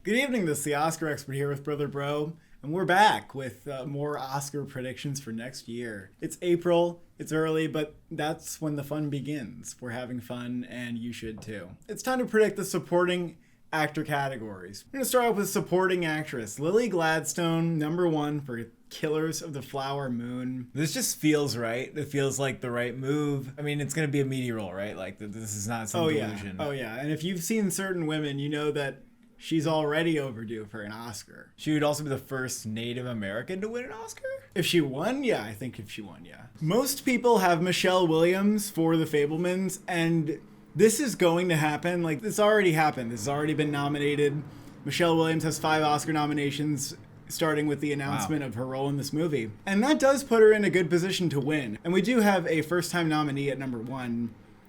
Good evening, this is the Oscar expert here with Brother Bro, and we're back with more Oscar predictions for next year. It's April, it's early, but that's when the fun begins. We're having fun, and you should too. It's time to predict the supporting actor categories. We're going to start off with supporting actress. Lily Gladstone, #1 for Killers of the Flower Moon. This just feels right. It feels like the right move. I mean, it's going to be a meaty role, right? Like, this is not some delusion. Oh yeah, and if you've seen certain women, you know that she's already overdue for an Oscar. She would also be the first Native American to win an Oscar? If she won, yeah, I think if she won, yeah. Most people have Michelle Williams for The Fabelmans, and this is going to happen. Like, this already happened. This has already been nominated. Michelle Williams has 5 Oscar nominations, starting with the announcement of her role in this movie. And that does put her in a good position to win. And we do have a first-time nominee at #1,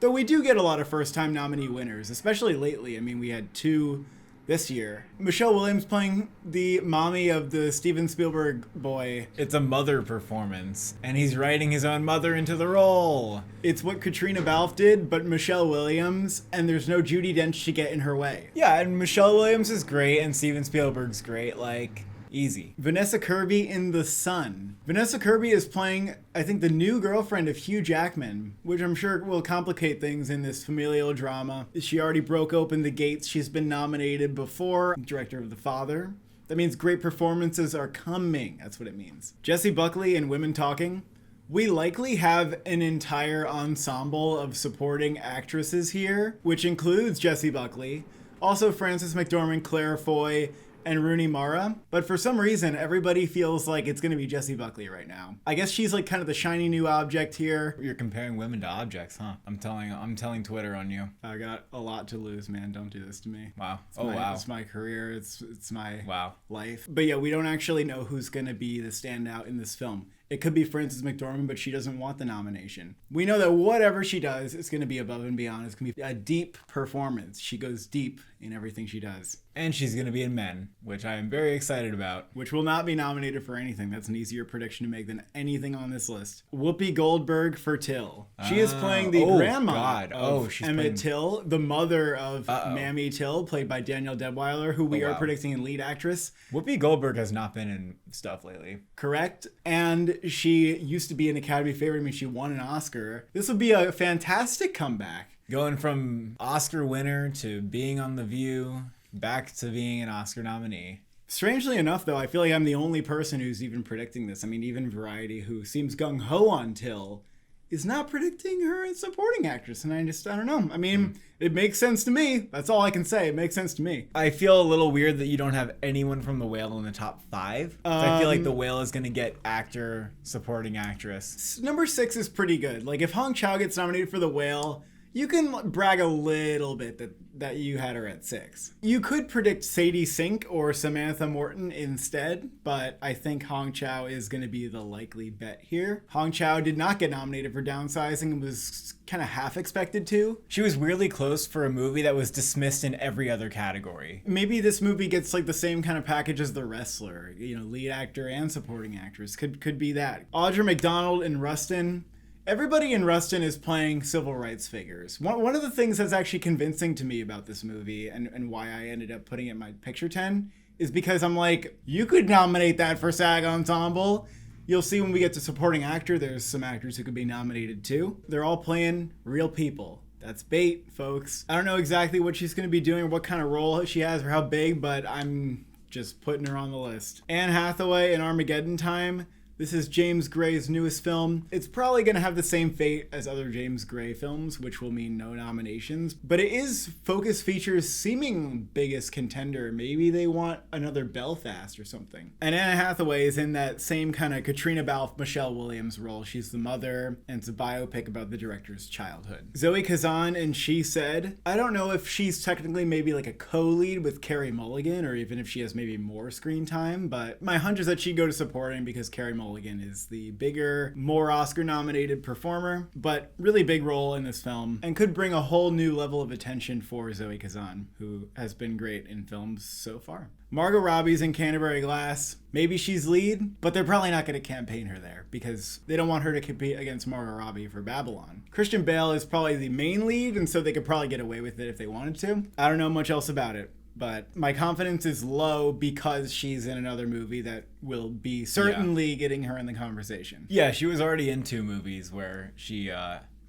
though we do get a lot of first-time nominee winners, especially lately. I mean, we had 2 this year. Michelle Williams playing the mommy of the Steven Spielberg boy. It's a mother performance, and he's writing his own mother into the role. It's what Katrina Balfe did, but Michelle Williams, and there's no Judi Dench to get in her way. Yeah, and Michelle Williams is great, and Steven Spielberg's great, like, easy. Vanessa Kirby in The Sun. Vanessa Kirby is playing, I think, the new girlfriend of Hugh Jackman, which I'm sure will complicate things in this familial drama. She already broke open the gates. She's been nominated before, director of The Father. That means great performances are coming. That's what it means. Jessie Buckley in Women Talking. We likely have an entire ensemble of supporting actresses here, which includes Jessie Buckley, also Frances McDormand, Claire Foy, and Rooney Mara, but for some reason everybody feels like it's going to be Jessie Buckley right now. I guess she's like kind of the shiny new object here. You're comparing women to objects, huh? I'm telling Twitter on you. I got a lot to lose, man. Don't do this to me. Wow. Wow. It's my career. It's my wow life. But yeah, we don't actually know who's going to be the standout in this film. It could be Frances McDormand, but she doesn't want the nomination. We know that whatever she does, it's going to be above and beyond. It's going to be a deep performance. She goes deep in everything she does. And she's going to be in Men, which I am very excited about. Which will not be nominated for anything. That's an easier prediction to make than anything on this list. Whoopi Goldberg for Till. She is playing the grandma of Emmett Till, the mother of Mammy Till, played by Danielle Deadwyler, who we are predicting in lead actress. Whoopi Goldberg has not been in stuff lately. Correct. And she used to be an Academy favorite. I mean, she won an Oscar. This would be a fantastic comeback. Going from Oscar winner to being on The View, back to being an Oscar nominee. Strangely enough, though, I feel like I'm the only person who's even predicting this. I mean, even Variety, who seems gung-ho on Till, is not predicting her as supporting actress. And I don't know. I mean, it makes sense to me. That's all I can say. It makes sense to me. I feel a little weird that you don't have anyone from The Whale in the top 5. I feel like The Whale is going to get actor, supporting actress. #6 is pretty good. Like, if Hong Chow gets nominated for The Whale, you can brag a little bit that you had her at 6. You could predict Sadie Sink or Samantha Morton instead, but I think Hong Chow is going to be the likely bet here. Hong Chow did not get nominated for Downsizing and was kind of half expected to. She was weirdly close for a movie that was dismissed in every other category. Maybe this movie gets like the same kind of package as The Wrestler, lead actor and supporting actress. Could be that. Audra McDonald in Rustin. Everybody in Rustin is playing civil rights figures. One of the things that's actually convincing to me about this movie and why I ended up putting it in my picture 10 is because I'm like, you could nominate that for SAG Ensemble. You'll see when we get to supporting actor, there's some actors who could be nominated too. They're all playing real people. That's bait, folks. I don't know exactly what she's going to be doing or what kind of role she has or how big, but I'm just putting her on the list. Anne Hathaway in Armageddon Time. This is James Gray's newest film. It's probably going to have the same fate as other James Gray films, which will mean no nominations. But it is Focus Features' seeming biggest contender. Maybe they want another Belfast or something. And Anne Hathaway is in that same kind of Katrina Balfe, Michelle Williams role. She's the mother, and it's a biopic about the director's childhood. Zoe Kazan in She Said. I don't know if she's technically maybe like a co-lead with Carey Mulligan, or even if she has maybe more screen time, but my hunch is that she'd go to supporting because Carey Mulligan is the bigger, more Oscar-nominated performer, but really big role in this film, and could bring a whole new level of attention for Zoe Kazan, who has been great in films so far. Margot Robbie's in Canterbury Glass. Maybe she's lead, but they're probably not going to campaign her there because they don't want her to compete against Margot Robbie for Babylon. Christian Bale is probably the main lead, and so they could probably get away with it if they wanted to. I don't know much else about it. but my confidence is low because she's in another movie that will be certainly getting her in the conversation. Yeah, she was already in 2 movies where she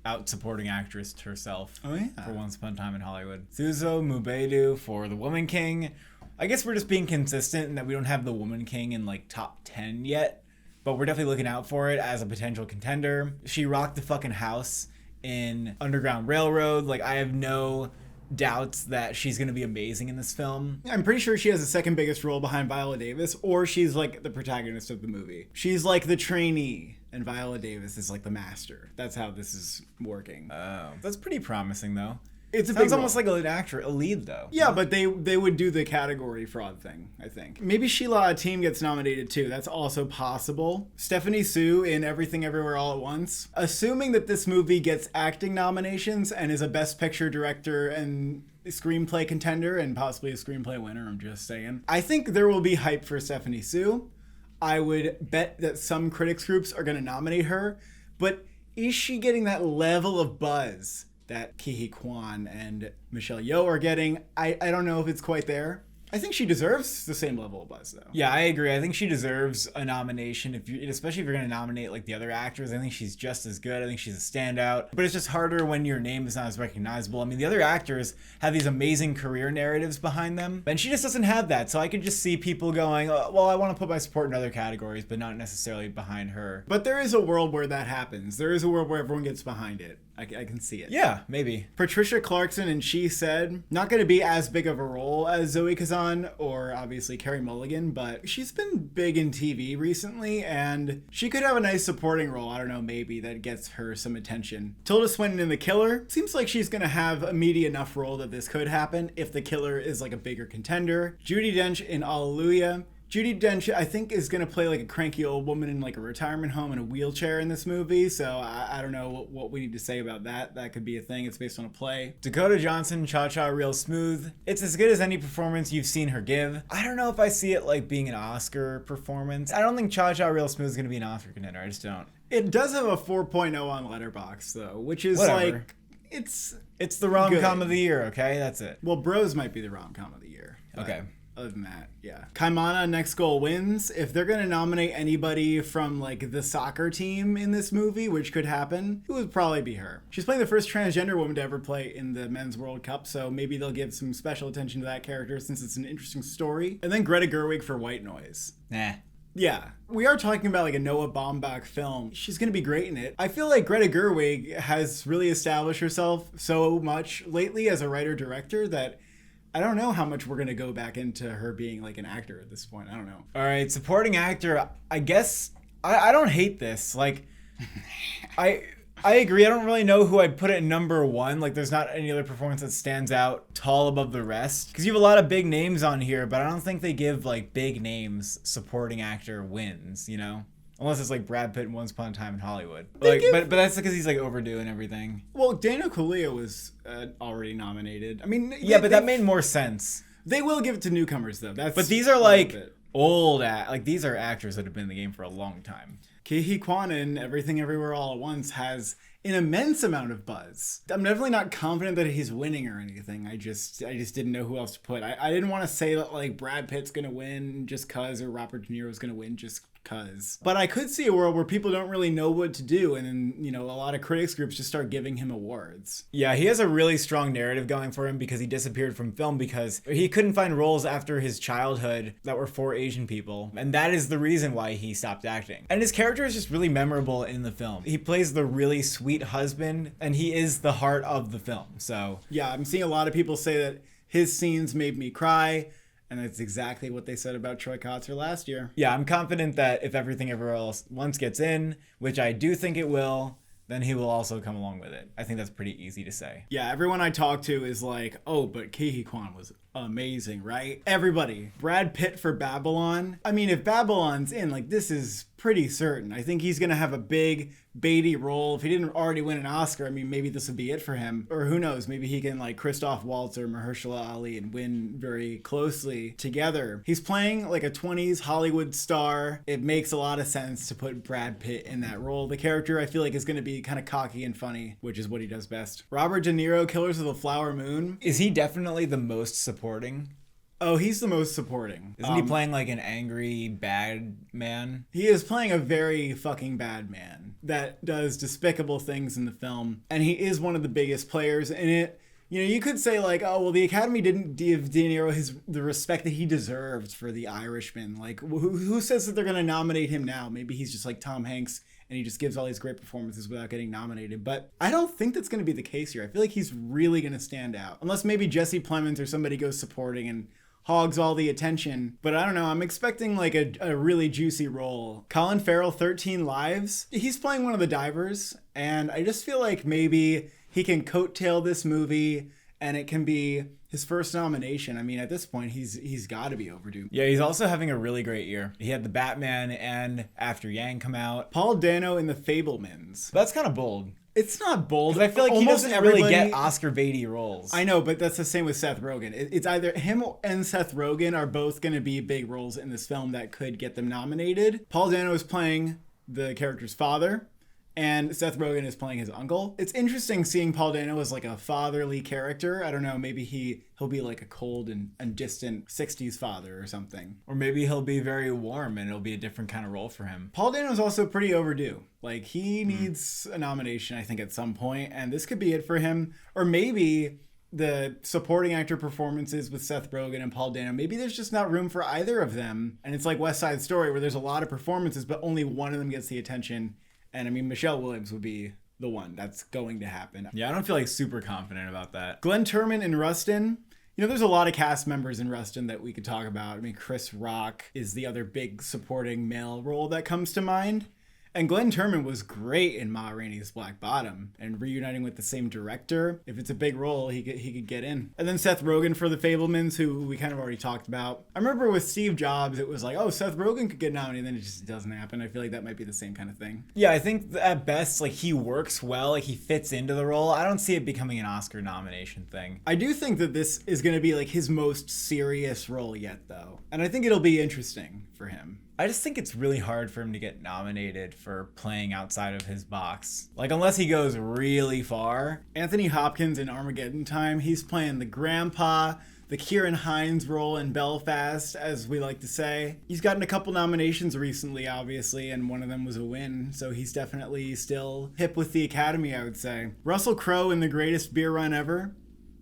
out supporting actress herself for Once Upon a Time in Hollywood. Thuzo Mubedu for The Woman King. I guess we're just being consistent in that we don't have The Woman King in like top 10 yet, but we're definitely looking out for it as a potential contender. She rocked the fucking house in Underground Railroad. Like, I have no doubts that she's going to be amazing in this film. I'm pretty sure she has the second biggest role behind Viola Davis, or she's like the protagonist of the movie. She's like the trainee, and Viola Davis is like the master. That's how this is working. Oh, that's pretty promising though. It's Sounds almost like a lead though. Yeah, but they would do the category fraud thing, I think. Maybe Sheila Atim gets nominated too. That's also possible. Stephanie Sue in Everything Everywhere All at Once. Assuming that this movie gets acting nominations and is a Best Picture director and screenplay contender and possibly a screenplay winner, I'm just saying. I think there will be hype for Stephanie Sue. I would bet that some critics groups are going to nominate her, but is she getting that level of buzz that Ke Huy Quan and Michelle Yeoh are getting? I don't know if it's quite there. I think she deserves the same level of buzz, though. Yeah, I agree. I think she deserves a nomination, especially if you're going to nominate like the other actors. I think she's just as good. I think she's a standout. But it's just harder when your name is not as recognizable. I mean, the other actors have these amazing career narratives behind them, and she just doesn't have that. So I could just see people going, oh, well, I want to put my support in other categories, but not necessarily behind her. But there is a world where that happens. There is a world where everyone gets behind it. I can see it. Yeah, maybe. Patricia Clarkson and She Said, not going to be as big of a role as Zoe Kazan or obviously Carey Mulligan, but she's been big in TV recently, and she could have a nice supporting role, I don't know, maybe, that gets her some attention. Tilda Swinton in The Killer, seems like she's going to have a meaty enough role that this could happen if The Killer is like a bigger contender. Judi Dench in Alleluia. Judi Dench, I think, is going to play like a cranky old woman in like a retirement home in a wheelchair in this movie. So I don't know what we need to say about that. That could be a thing. It's based on a play. Dakota Johnson, Cha Cha Real Smooth. It's as good as any performance you've seen her give. I don't know if I see it like being an Oscar performance. I don't think Cha Cha Real Smooth is going to be an Oscar contender. I just don't. It does have a 4.0 on Letterboxd, though, which is Whatever. like, it's the rom-com of the year, okay? That's it. Well, Bros might be the rom-com of the year. Okay. Other than that, yeah. Kaimana, Next Goal Wins. If they're going to nominate anybody from, like, the soccer team in this movie, which could happen, it would probably be her. She's playing the first transgender woman to ever play in the Men's World Cup, so maybe they'll give some special attention to that character since it's an interesting story. And then Greta Gerwig for White Noise. Nah. Yeah, we are talking about like a Noah Baumbach film. She's going to be great in it. I feel like Greta Gerwig has really established herself so much lately as a writer-director that I don't know how much we're going to go back into her being like an actor at this point. I don't know. All right, supporting actor, I guess I don't hate this. Like, I agree. I don't really know who I'd put at number 1. Like, there's not any other performance that stands out tall above the rest. Because you have a lot of big names on here, but I don't think they give, like, big names supporting actor wins, you know? Unless it's, like, Brad Pitt in Once Upon a Time in Hollywood. Like, but that's because he's, like, overdue and everything. Well, Daniel Kaluuya was already nominated. I mean... Yeah, but that made more sense. They will give it to newcomers, though. But these are, like, these are actors that have been in the game for a long time. Ke Huy Quan in Everything Everywhere All at Once has an immense amount of buzz. I'm definitely not confident that he's winning or anything. I just didn't know who else to put. I didn't want to say that like Brad Pitt's gonna win just cause or Robert De Niro's gonna win just cause. But I could see a world where people don't really know what to do, and then, you know, a lot of critics groups just start giving him awards. Yeah, he has a really strong narrative going for him because he disappeared from film because he couldn't find roles after his childhood that were for Asian people, and that is the reason why he stopped acting. And his character is just really memorable in the film. He plays the really sweet husband, and he is the heart of the film. So yeah, I'm seeing a lot of people say that his scenes made me cry. And that's exactly what they said about Troy Kotsur last year. Yeah, I'm confident that if Everything Everywhere Else Once gets in, which I do think it will, then he will also come along with it. I think that's pretty easy to say. Yeah, everyone I talk to is like, oh, but Ke Huy Quan was amazing, right? Everybody. Brad Pitt for Babylon. I mean, if Babylon's in, like, this is pretty certain. I think he's going to have a big Beatty role. If he didn't already win an Oscar, I mean, maybe this would be it for him. Or who knows, maybe he can like Christoph Waltz or Mahershala Ali and win very closely together. He's playing like a 20s Hollywood star. It makes a lot of sense to put Brad Pitt in that role. The character I feel like is going to be kind of cocky and funny, which is what he does best. Robert De Niro, Killers of the Flower Moon. Is he definitely the most supporting? Oh, he's the most supporting. Isn't he playing like an angry bad man? He is playing a very fucking bad man that does despicable things in the film, and he is one of the biggest players in it. You know, you could say like, oh, well, the Academy didn't give De Niro the respect that he deserved for The Irishman. Like, who says that they're going to nominate him now? Maybe he's just like Tom Hanks and he just gives all these great performances without getting nominated. But I don't think that's going to be the case here. I feel like he's really going to stand out. Unless maybe Jesse Plemons or somebody goes supporting and hogs all the attention. But I don't know. I'm expecting like a really juicy role. Colin Farrell, 13 Lives. He's playing one of the divers. And I just feel like maybe he can coattail this movie and it can be his first nomination. I mean, at this point, he's got to be overdue. Yeah, he's also having a really great year. He had the Batman and After Yang come out. Paul Dano in The Fabelmans. That's kind of bold. It's not bold. I feel like he doesn't really get Oscar baity roles. I know, but that's the same with Seth Rogen. It's either him and Seth Rogen are both going to be big roles in this film that could get them nominated. Paul Dano is playing the character's father, and Seth Rogen is playing his uncle. It's interesting seeing Paul Dano as like a fatherly character. I don't know, maybe he'll be like a cold and distant 60s father or something. Or maybe he'll be very warm and it'll be a different kind of role for him. Paul Dano's also pretty overdue. Like, he needs a nomination, I think, at some point, and this could be it for him. Or maybe the supporting actor performances with Seth Rogen and Paul Dano, maybe there's just not room for either of them. And it's like West Side Story, where there's a lot of performances, but only one of them gets the attention. And I mean, Michelle Williams would be the one that's going to happen. Yeah, I don't feel like super confident about that. Glenn Turman in Rustin. You know, there's a lot of cast members in Rustin that we could talk about. I mean, Chris Rock is the other big supporting male role that comes to mind. And Glenn Turman was great in Ma Rainey's Black Bottom, and reuniting with the same director. If it's a big role, he could get in. And then Seth Rogen for The Fabelmans, who we kind of already talked about. I remember with Steve Jobs, it was like, oh, Seth Rogen could get nominated, and then it just doesn't happen. I feel like that might be the same kind of thing. Yeah, I think at best, like, he works well, like, he fits into the role. I don't see it becoming an Oscar nomination thing. I do think that this is going to be like his most serious role yet, though. And I think it'll be interesting for him. I just think it's really hard for him to get nominated for playing outside of his box. Like, unless he goes really far. Anthony Hopkins in Armageddon Time, he's playing the grandpa, the Kieran Hines role in Belfast, as we like to say. He's gotten a couple nominations recently, obviously, and one of them was a win, so he's definitely still hip with the Academy, I would say. Russell Crowe in The Greatest Beer Run Ever.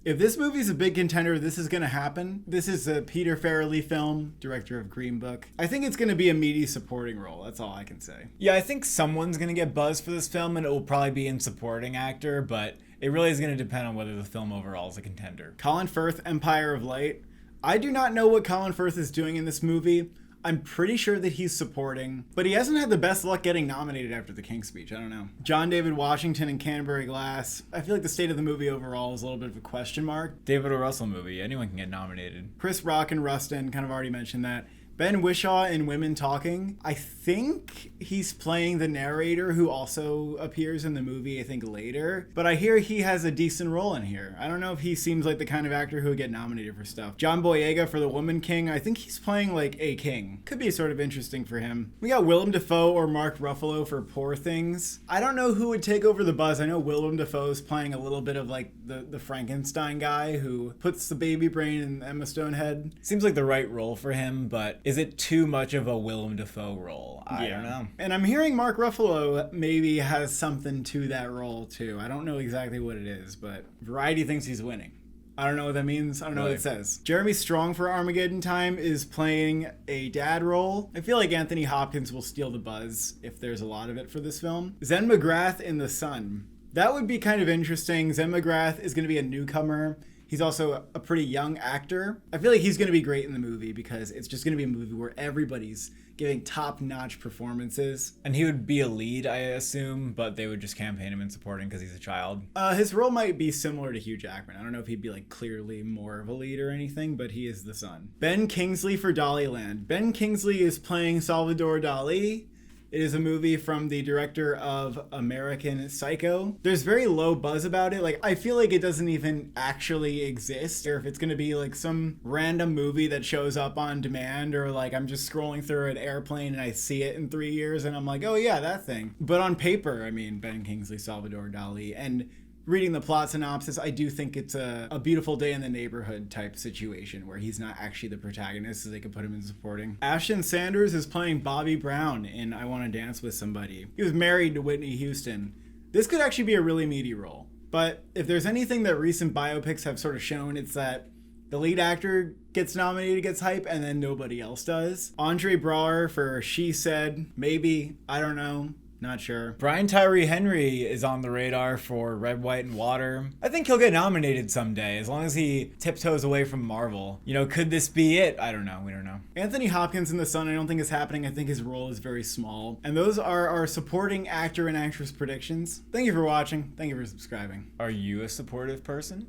If this movie's a big contender, this is going to happen. This is a Peter Farrelly film, director of Green Book. I think it's going to be a meaty supporting role. That's all I can say. Yeah, I think someone's going to get buzz for this film, and it will probably be in supporting actor, but it really is going to depend on whether the film overall is a contender. Colin Firth, Empire of Light. I do not know what Colin Firth is doing in this movie. I'm pretty sure that he's supporting, but he hasn't had the best luck getting nominated after the King's Speech. I don't know. John David Washington in Canterbury Glass. I feel like the state of the movie overall is a little bit of a question mark. David O. Russell movie. Anyone can get nominated. Chris Rock in Rustin. Kind of already mentioned that. Ben Whishaw in Women Talking. I think he's playing the narrator who also appears in the movie, I think, later. But I hear he has a decent role in here. I don't know if he seems like the kind of actor who would get nominated for stuff. John Boyega for The Woman King. I think he's playing like a king. Could be sort of interesting for him. We got Willem Dafoe or Mark Ruffalo for Poor Things. I don't know who would take over the buzz. I know Willem Dafoe's playing a little bit of like the Frankenstein guy who puts the baby brain in Emma Stone head. Seems like the right role for him, but is it too much of a Willem Dafoe role? I don't know. And I'm hearing Mark Ruffalo maybe has something to that role too. I don't know exactly what it is, but Variety thinks he's winning. I don't know what that means. I don't know what it says. Jeremy Strong for Armageddon Time is playing a dad role. I feel like Anthony Hopkins will steal the buzz if there's a lot of it for this film. Zen McGrath in The Sun. That would be kind of interesting. Zen McGrath is going to be a newcomer. He's also a pretty young actor. I feel like he's going to be great in the movie because it's just going to be a movie where everybody's giving top-notch performances. And he would be a lead, I assume, but they would just campaign him in supporting because he's a child. His role might be similar to Hugh Jackman. I don't know if he'd be like clearly more of a lead or anything, but he is the son. Ben Kingsley for Dollyland. Ben Kingsley is playing Salvador Dali. It is a movie from the director of American Psycho. There's very low buzz about it. Like, I feel like it doesn't even actually exist. Or if it's going to be like some random movie that shows up on demand, or like I'm just scrolling through an airplane and I see it in 3 years and I'm like, oh yeah, that thing. But on paper, I mean, Ben Kingsley, Salvador Dali, and reading the plot synopsis, I do think it's a beautiful day in the neighborhood type situation where he's not actually the protagonist, so they could put him in supporting. Ashton Sanders is playing Bobby Brown in I Want to Dance with Somebody. He was married to Whitney Houston. This could actually be a really meaty role. But if there's anything that recent biopics have sort of shown, it's that the lead actor gets nominated, gets hype, and then nobody else does. Andre Braugher for She Said, maybe, I don't know. Not sure. Brian Tyree Henry is on the radar for Red, White, and Water. I think he'll get nominated someday, as long as he tiptoes away from Marvel. You know, could this be it? I don't know. We don't know. Anthony Hopkins in The Sun, I don't think is happening. I think his role is very small. And those are our supporting actor and actress predictions. Thank you for watching. Thank you for subscribing. Are you a supportive person?